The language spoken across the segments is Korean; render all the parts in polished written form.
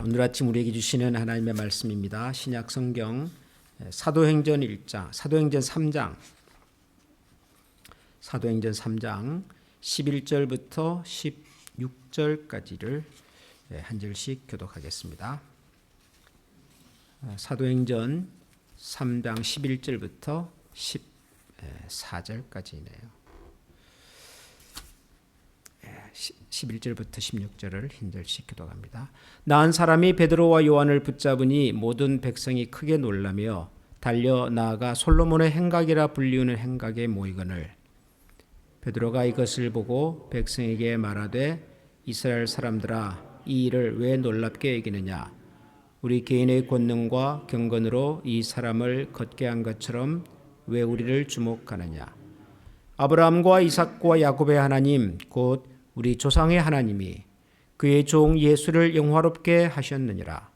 오늘 아침 우리에게 주시는 하나님의 말씀입니다. 신약 성경 사도행전 1장, 사도행전 3장 11절부터 16절까지를 한 절씩 교독하겠습니다. 사도행전 3장 11절부터 14절까지네요. 11절부터 16절을 한 절씩 교독합니다. 나은 사람이 베드로와 요한을 붙잡으니 모든 백성이 크게 놀라며 달려 나아가 솔로몬의 행각이라 불리우는 행각에 모이거늘 베드로가 이것을 보고 백성에게 말하되 이스라엘 사람들아 이 일을 왜 놀랍게 여기느냐 우리 개인의 권능과 경건으로 이 사람을 걷게 한 것처럼 왜 우리를 주목하느냐 아브라함과 이삭과 야곱의 하나님 곧 우리 조상의 하나님이 그의 종 예수를 영화롭게 하셨느니라.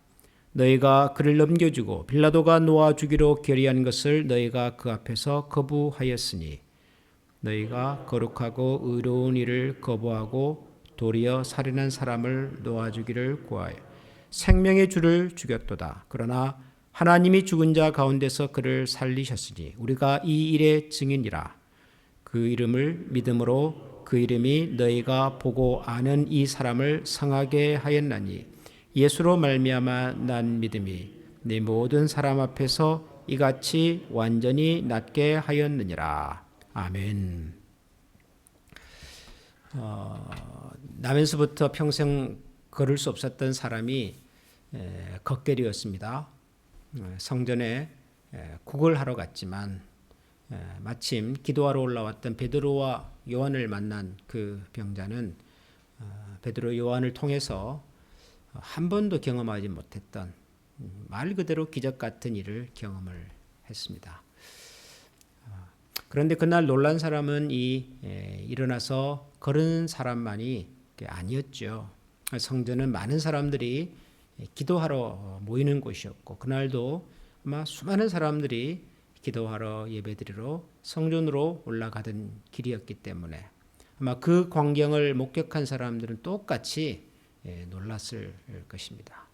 너희가 그를 넘겨주고 빌라도가 놓아 주기로 결의한 것을 너희가 그 앞에서 거부하였으니 너희가 거룩하고 의로운 일을 거부하고 도리어 살인한 사람을 놓아주기를 구하여 생명의 주를 죽였도다. 그러나 하나님이 죽은 자 가운데서 그를 살리셨으니 우리가 이 일의 증인이라. 그 이름을 믿음으로 그 이름이 너희가 보고 아는 이 사람을 성하게 하였나니 예수로 말미암아 난 믿음이 내 모든 사람 앞에서 이같이 완전히 낫게 하였느니라. 아멘. 나면서부터 평생 걸을 수 없었던 사람이 걷게 되었습니다. 성전에 국을 하러 갔지만 마침 기도하러 올라왔던 베드로와 요한을 만난 그 병자는 베드로 요한을 통해서 한 번도 경험하지 못했던 말 그대로 기적 같은 일을 경험을 했습니다. 그런데 그날 놀란 사람은 일어나서 걸은 사람만이 아니었죠. 성전은 많은 사람들이 기도하러 모이는 곳이었고 그날도 아마 수많은 사람들이 기도하러 예배드리러 성전으로 올라가던 길이었기 때문에 아마 그 광경을 목격한 사람들은 똑같이 놀랐을 것입니다.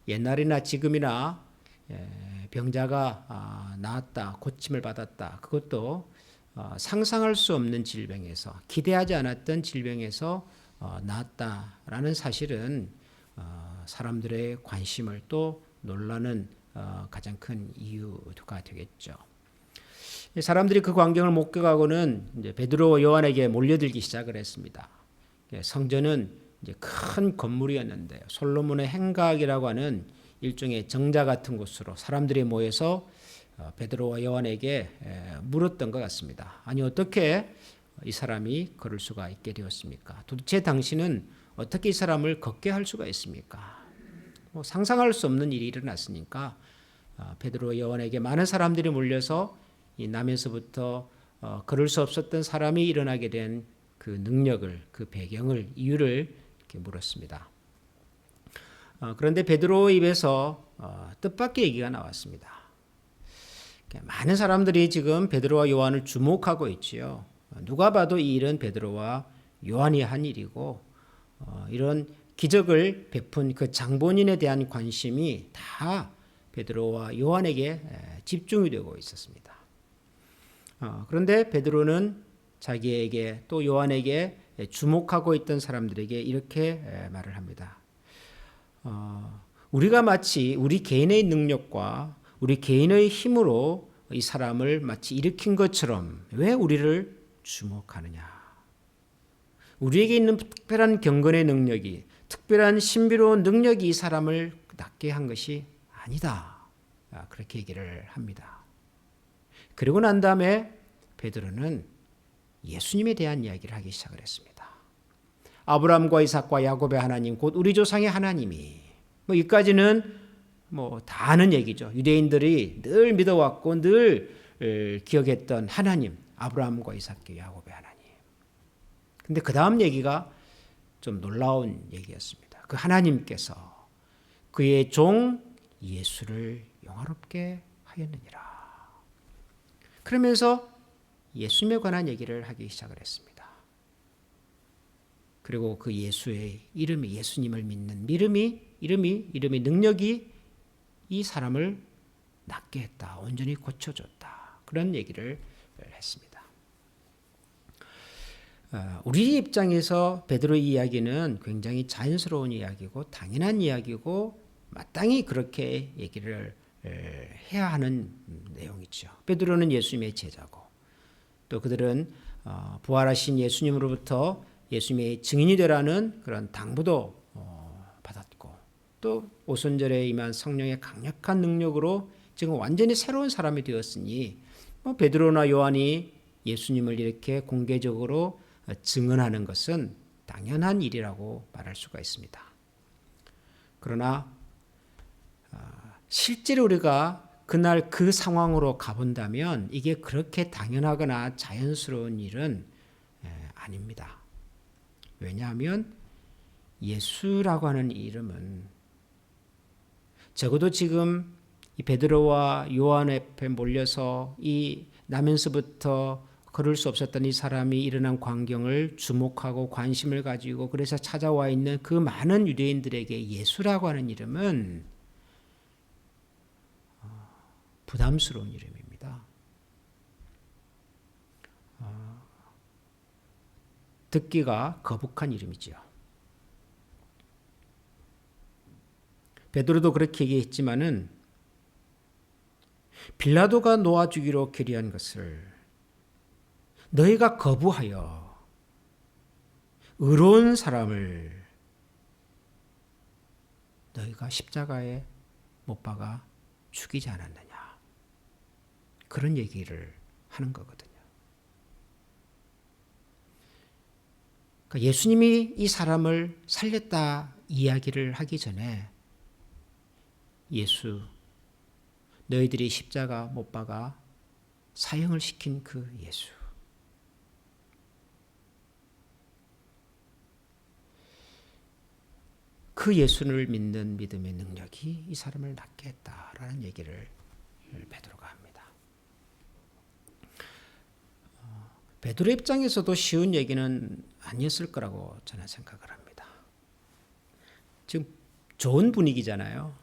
옛날이나 지금이나 병자가 나았다, 고침을 받았다. 그것도 상상할 수 없는 질병에서 기대하지 않았던 질병에서 나았다라는 사실은 사람들의 관심을 또 놀라는 가장 큰 이유가 되겠죠. 사람들이 그 광경을 목격하고는 이제 베드로와 요한에게 몰려들기 시작을 했습니다. 성전은 이제 큰 건물이었는데 솔로몬의 행각이라고 하는 일종의 정자 같은 곳으로 사람들이 모여서 베드로와 요한에게 물었던 것 같습니다. 아니 어떻게 이 사람이 걸을 수가 있게 되었습니까? 도대체 당신은 어떻게 이 사람을 걷게 할 수가 있습니까? 상상할 수 없는 일이 일어났으니까 베드로 요한에게 많은 사람들이 몰려서 이 남에서부터 걸을 수 없었던 사람이 일어나게 된 그 능력을, 그 배경을, 이유를 이렇게 물었습니다. 그런데 베드로 입에서 뜻밖의 얘기가 나왔습니다. 많은 사람들이 지금 베드로와 요한을 주목하고 있지요. 누가 봐도 이 일은 베드로와 요한이 한 일이고 이런 기적을 베푼 그 장본인에 대한 관심이 다 베드로와 요한에게 집중이 되고 있었습니다. 그런데 베드로는 자기에게 또 요한에게 주목하고 있던 사람들에게 이렇게 말을 합니다. 우리가 마치 우리 개인의 능력과 우리 개인의 힘으로 이 사람을 마치 일으킨 것처럼 왜 우리를 주목하느냐? 우리에게 있는 특별한 경건의 능력이 특별한 신비로운 능력이 이 사람을 낫게 한 것이 아니다. 그렇게 얘기를 합니다. 그리고 난 다음에 베드로는 예수님에 대한 이야기를 하기 시작을 했습니다. 아브라함과 이삭과 야곱의 하나님 곧 우리 조상의 하나님이 이까지는 다 아는 얘기죠. 유대인들이 늘 믿어왔고 늘 기억했던 하나님 아브라함과 이삭과 야곱의 하나님. 근데 그 다음 얘기가 좀 놀라운 얘기였습니다. 그 하나님께서 그의 종 예수를 영화롭게 하였느니라. 그러면서 예수님에 관한 얘기를 하기 시작을 했습니다. 그리고 그 예수의 이름이, 예수님을 믿는 이름이 능력이 이 사람을 낫게 했다. 온전히 고쳐줬다. 그런 얘기를 했습니다. 우리 입장에서 베드로의 이야기는 굉장히 자연스러운 이야기고 당연한 이야기고 마땅히 그렇게 얘기를 해야 하는 내용이죠. 베드로는 예수님의 제자고 또 그들은 부활하신 예수님으로부터 예수님의 증인이 되라는 그런 당부도 받았고 또 오순절에 임한 성령의 강력한 능력으로 지금 완전히 새로운 사람이 되었으니 베드로나 요한이 예수님을 이렇게 공개적으로 증언하는 것은 당연한 일이라고 말할 수가 있습니다. 그러나 실제로 우리가 그날 그 상황으로 가본다면 이게 그렇게 당연하거나 자연스러운 일은 아닙니다. 왜냐하면 예수라고 하는 이름은 적어도 지금 이 베드로와 요한 앞에 몰려서 이 나면서부터 걸을 수 없었던 이 사람이 일어난 광경을 주목하고 관심을 가지고 그래서 찾아와 있는 그 많은 유대인들에게 예수라고 하는 이름은 부담스러운 이름입니다. 듣기가 거북한 이름이죠. 베드로도 그렇게 얘기했지만은 빌라도가 놓아주기로 결의한 것을 너희가 거부하여 의로운 사람을 너희가 십자가에 못 박아 죽이지 않았느냐. 그런 얘기를 하는 거거든요. 그러니까 예수님이 이 사람을 살렸다 이야기를 하기 전에 예수, 너희들이 십자가 못 박아 사형을 시킨 그 예수. 그 예수를 믿는 믿음의 능력이 이 사람을 낫게 했다라는 얘기를 베드로가 합니다. 베드로 입장에서도 쉬운 얘기는 아니었을 거라고 저는 생각을 합니다. 지금 좋은 분위기잖아요.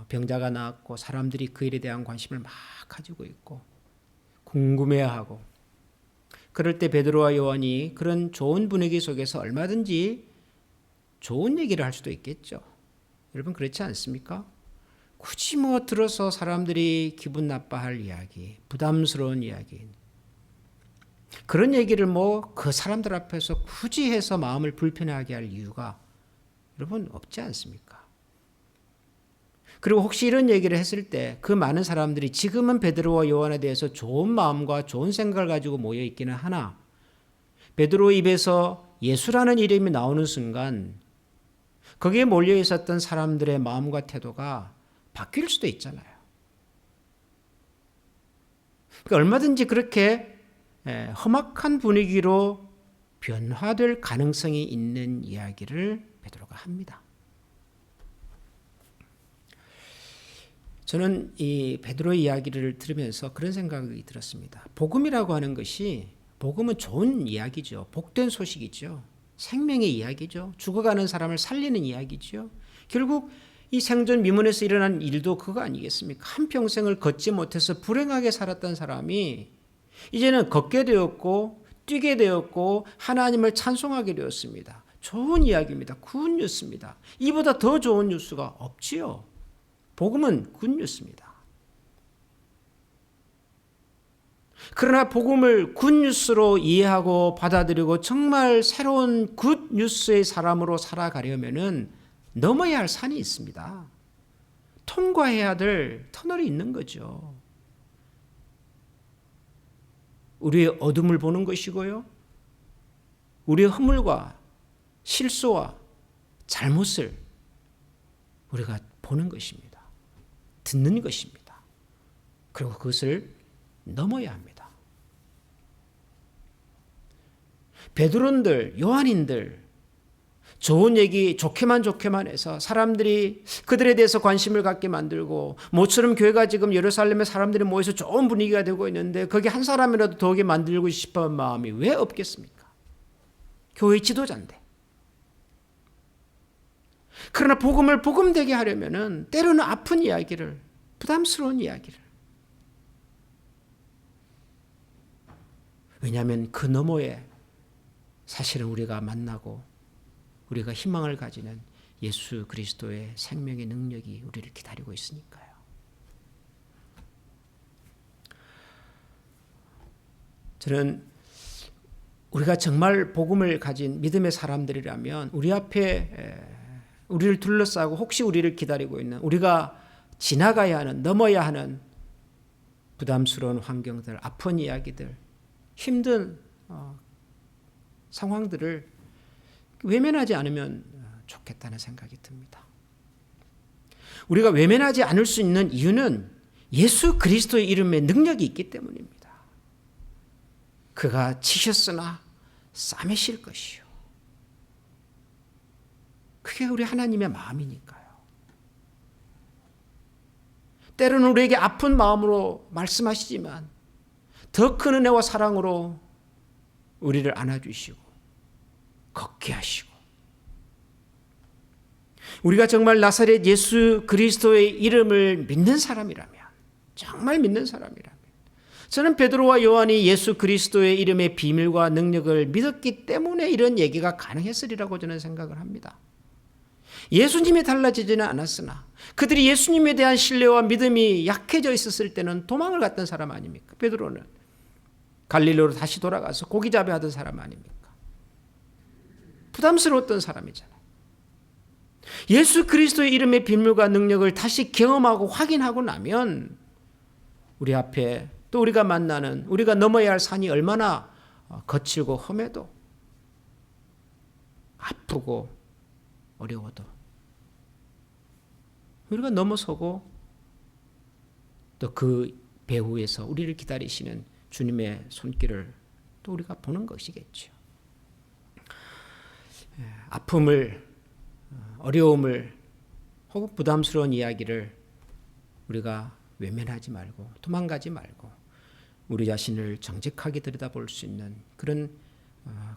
병자가 나았고 사람들이 그 일에 대한 관심을 막 가지고 있고 궁금해하고 그럴 때 베드로와 요한이 그런 좋은 분위기 속에서 얼마든지 좋은 얘기를 할 수도 있겠죠. 여러분 그렇지 않습니까? 굳이 들어서 사람들이 기분 나빠할 이야기, 부담스러운 이야기 그런 얘기를 그 사람들 앞에서 굳이 해서 마음을 불편하게 할 이유가 여러분 없지 않습니까? 그리고 혹시 이런 얘기를 했을 때 그 많은 사람들이 지금은 베드로와 요한에 대해서 좋은 마음과 좋은 생각을 가지고 모여 있기는 하나 베드로 입에서 예수라는 이름이 나오는 순간 거기에 몰려 있었던 사람들의 마음과 태도가 바뀔 수도 있잖아요. 그러니까 얼마든지 그렇게 험악한 분위기로 변화될 가능성이 있는 이야기를 베드로가 합니다. 저는 이 베드로의 이야기를 들으면서 그런 생각이 들었습니다. 복음이라고 하는 것이 복음은 좋은 이야기죠. 복된 소식이죠. 생명의 이야기죠. 죽어가는 사람을 살리는 이야기죠. 결국 이 생존 미문에서 일어난 일도 그거 아니겠습니까? 한평생을 걷지 못해서 불행하게 살았던 사람이 이제는 걷게 되었고 뛰게 되었고 하나님을 찬송하게 되었습니다. 좋은 이야기입니다. 굿 뉴스입니다. 이보다 더 좋은 뉴스가 없지요. 복음은 굿 뉴스입니다. 그러나 복음을 굿 뉴스로 이해하고 받아들이고 정말 새로운 굿 뉴스의 사람으로 살아가려면은 넘어야 할 산이 있습니다. 통과해야 될 터널이 있는 거죠. 우리의 어둠을 보는 것이고요. 우리의 허물과 실수와 잘못을 우리가 보는 것입니다. 듣는 것입니다. 그리고 그것을 넘어야 합니다. 베드로인들, 요한인들 좋은 얘기 좋게만 해서 사람들이 그들에 대해서 관심을 갖게 만들고 모처럼 교회가 지금 예루살렘에 사람들이 모여서 좋은 분위기가 되고 있는데 거기 한 사람이라도 더 오게 만들고 싶은 마음이 왜 없겠습니까? 교회 지도자인데. 그러나 복음을 복음되게 하려면은 때로는 아픈 이야기를, 부담스러운 이야기를. 왜냐하면 그 너머에 사실은 우리가 만나고 우리가 희망을 가지는 예수 그리스도의 생명의 능력이 우리를 기다리고 있으니까요. 저는 우리가 정말 복음을 가진 믿음의 사람들이라면 우리 앞에 우리를 둘러싸고 혹시 우리를 기다리고 있는, 우리가 지나가야 하는, 넘어야 하는 부담스러운 환경들, 아픈 이야기들, 힘든 상황들을 외면하지 않으면 좋겠다는 생각이 듭니다. 우리가 외면하지 않을 수 있는 이유는 예수 그리스도의 이름에 능력이 있기 때문입니다. 그가 치셨으나 싸매실 것이요. 그게 우리 하나님의 마음이니까요. 때로는 우리에게 아픈 마음으로 말씀하시지만 더 큰 은혜와 사랑으로 우리를 안아주시고 걷게 하시고, 우리가 정말 나사렛 예수 그리스도의 이름을 믿는 사람이라면, 정말 믿는 사람이라면, 저는 베드로와 요한이 예수 그리스도의 이름의 비밀과 능력을 믿었기 때문에 이런 얘기가 가능했으리라고 저는 생각을 합니다. 예수님이 달라지지는 않았으나 그들이 예수님에 대한 신뢰와 믿음이 약해져 있었을 때는 도망을 갔던 사람 아닙니까? 베드로는 갈릴리로 다시 돌아가서 고기잡이 하던 사람 아닙니까? 부담스러웠던 사람이잖아요. 예수 그리스도의 이름의 비밀과 능력을 다시 경험하고 확인하고 나면 우리 앞에 또 우리가 만나는, 우리가 넘어야 할 산이 얼마나 거칠고 험해도, 아프고 어려워도 우리가 넘어서고 또 그 배후에서 우리를 기다리시는 주님의 손길을 또 우리가 보는 것이겠죠. 아픔을, 어려움을 혹은 부담스러운 이야기를 우리가 외면하지 말고 도망가지 말고 우리 자신을 정직하게 들여다볼 수 있는 그런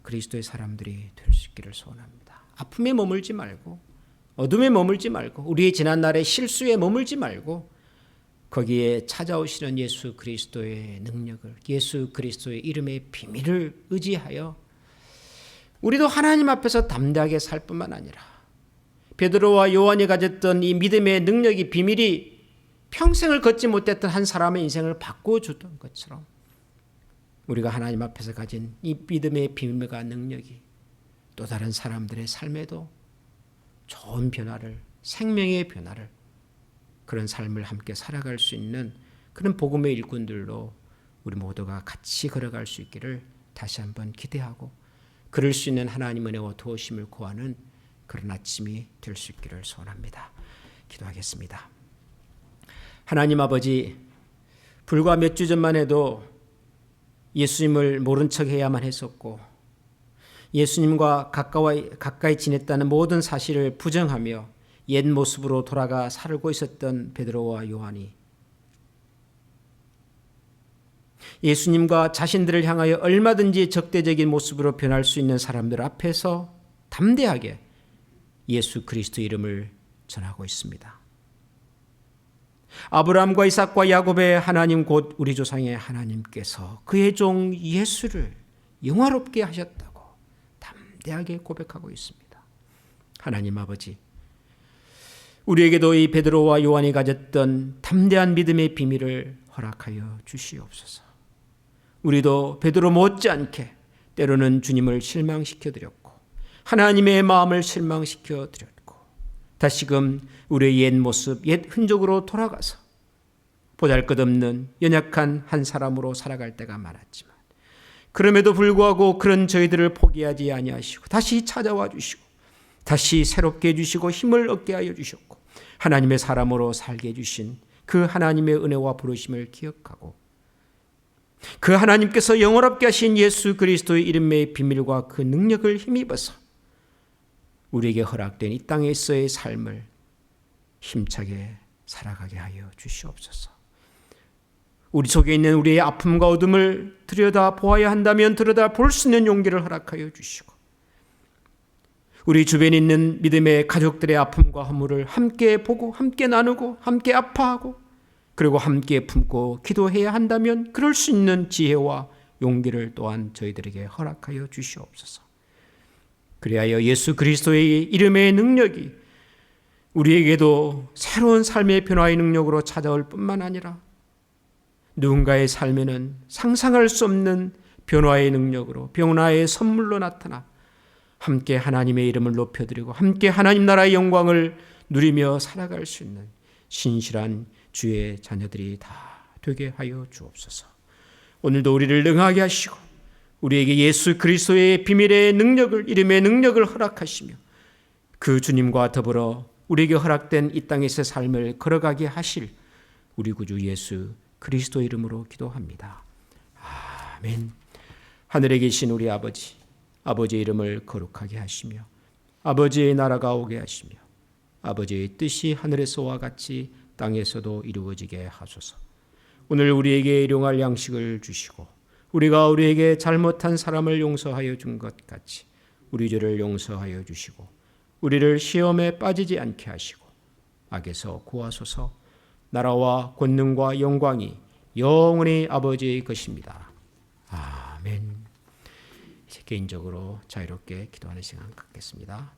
그리스도의 사람들이 될 수 있기를 소원합니다. 아픔에 머물지 말고 어둠에 머물지 말고 우리의 지난날의 실수에 머물지 말고 거기에 찾아오시는 예수 그리스도의 능력을, 예수 그리스도의 이름의 비밀을 의지하여 우리도 하나님 앞에서 담대하게 살 뿐만 아니라 베드로와 요한이 가졌던 이 믿음의 능력이, 비밀이 평생을 걷지 못했던 한 사람의 인생을 바꿔주던 것처럼 우리가 하나님 앞에서 가진 이 믿음의 비밀과 능력이 또 다른 사람들의 삶에도 좋은 변화를, 생명의 변화를, 그런 삶을 함께 살아갈 수 있는 그런 복음의 일꾼들로 우리 모두가 같이 걸어갈 수 있기를 다시 한번 기대하고 그럴 수 있는 하나님 은혜와 도우심을 구하는 그런 아침이 될 수 있기를 소원합니다. 기도하겠습니다. 하나님 아버지, 불과 몇 주 전만 해도 예수님을 모른 척해야만 했었고 예수님과 가까이 지냈다는 모든 사실을 부정하며 옛 모습으로 돌아가 살고 있었던 베드로와 요한이 예수님과 자신들을 향하여 얼마든지 적대적인 모습으로 변할 수 있는 사람들 앞에서 담대하게 예수 그리스도 이름을 전하고 있습니다. 아브라함과 이삭과 야곱의 하나님, 곧 우리 조상의 하나님께서 그의 종 예수를 영화롭게 하셨다고 담대하게 고백하고 있습니다. 하나님 아버지, 우리에게도 이 베드로와 요한이 가졌던 담대한 믿음의 비밀을 허락하여 주시옵소서. 우리도 베드로 못지않게 때로는 주님을 실망시켜드렸고 하나님의 마음을 실망시켜드렸고 다시금 우리의 옛 모습, 옛 흔적으로 돌아가서 보잘것없는 연약한 한 사람으로 살아갈 때가 많았지만 그럼에도 불구하고 그런 저희들을 포기하지 아니하시고 다시 찾아와 주시고 다시 새롭게 해주시고 힘을 얻게 하여 주셨고 하나님의 사람으로 살게 해주신 그 하나님의 은혜와 부르심을 기억하고 그 하나님께서 영원롭게 하신 예수 그리스도의 이름의 비밀과 그 능력을 힘입어서 우리에게 허락된 이 땅에서의 삶을 힘차게 살아가게 하여 주시옵소서. 우리 속에 있는 우리의 아픔과 어둠을 들여다보아야 한다면 들여다볼 수 있는 용기를 허락하여 주시고 우리 주변에 있는 믿음의 가족들의 아픔과 허물을 함께 보고 함께 나누고 함께 아파하고 그리고 함께 품고 기도해야 한다면 그럴 수 있는 지혜와 용기를 또한 저희들에게 허락하여 주시옵소서. 그리하여 예수 그리스도의 이름의 능력이 우리에게도 새로운 삶의 변화의 능력으로 찾아올 뿐만 아니라 누군가의 삶에는 상상할 수 없는 변화의 능력으로 변화의 선물로 나타나 함께 하나님의 이름을 높여드리고 함께 하나님 나라의 영광을 누리며 살아갈 수 있는 신실한 주의 자녀들이 다 되게 하여 주옵소서. 오늘도 우리를 능하게 하시고 우리에게 예수 그리스도의 비밀의 능력을, 이름의 능력을 허락하시며 그 주님과 더불어 우리에게 허락된 이 땅에서의 삶을 걸어가게 하실 우리 구주 예수 그리스도 이름으로 기도합니다. 아멘. 하늘에 계신 우리 아버지, 아버지의 이름을 거룩하게 하시며 아버지의 나라가 오게 하시며 아버지의 뜻이 하늘에서와 같이 땅에서도 이루어지게 하소서. 오늘 우리에게 일용할 양식을 주시고 우리가 우리에게 잘못한 사람을 용서하여 준 것 같이 우리 죄를 용서하여 주시고 우리를 시험에 빠지지 않게 하시고 악에서 구하소서. 나라와 권능과 영광이 영원히 아버지의 것입니다. 아멘. 이제 개인적으로 자유롭게 기도하는 시간 갖겠습니다.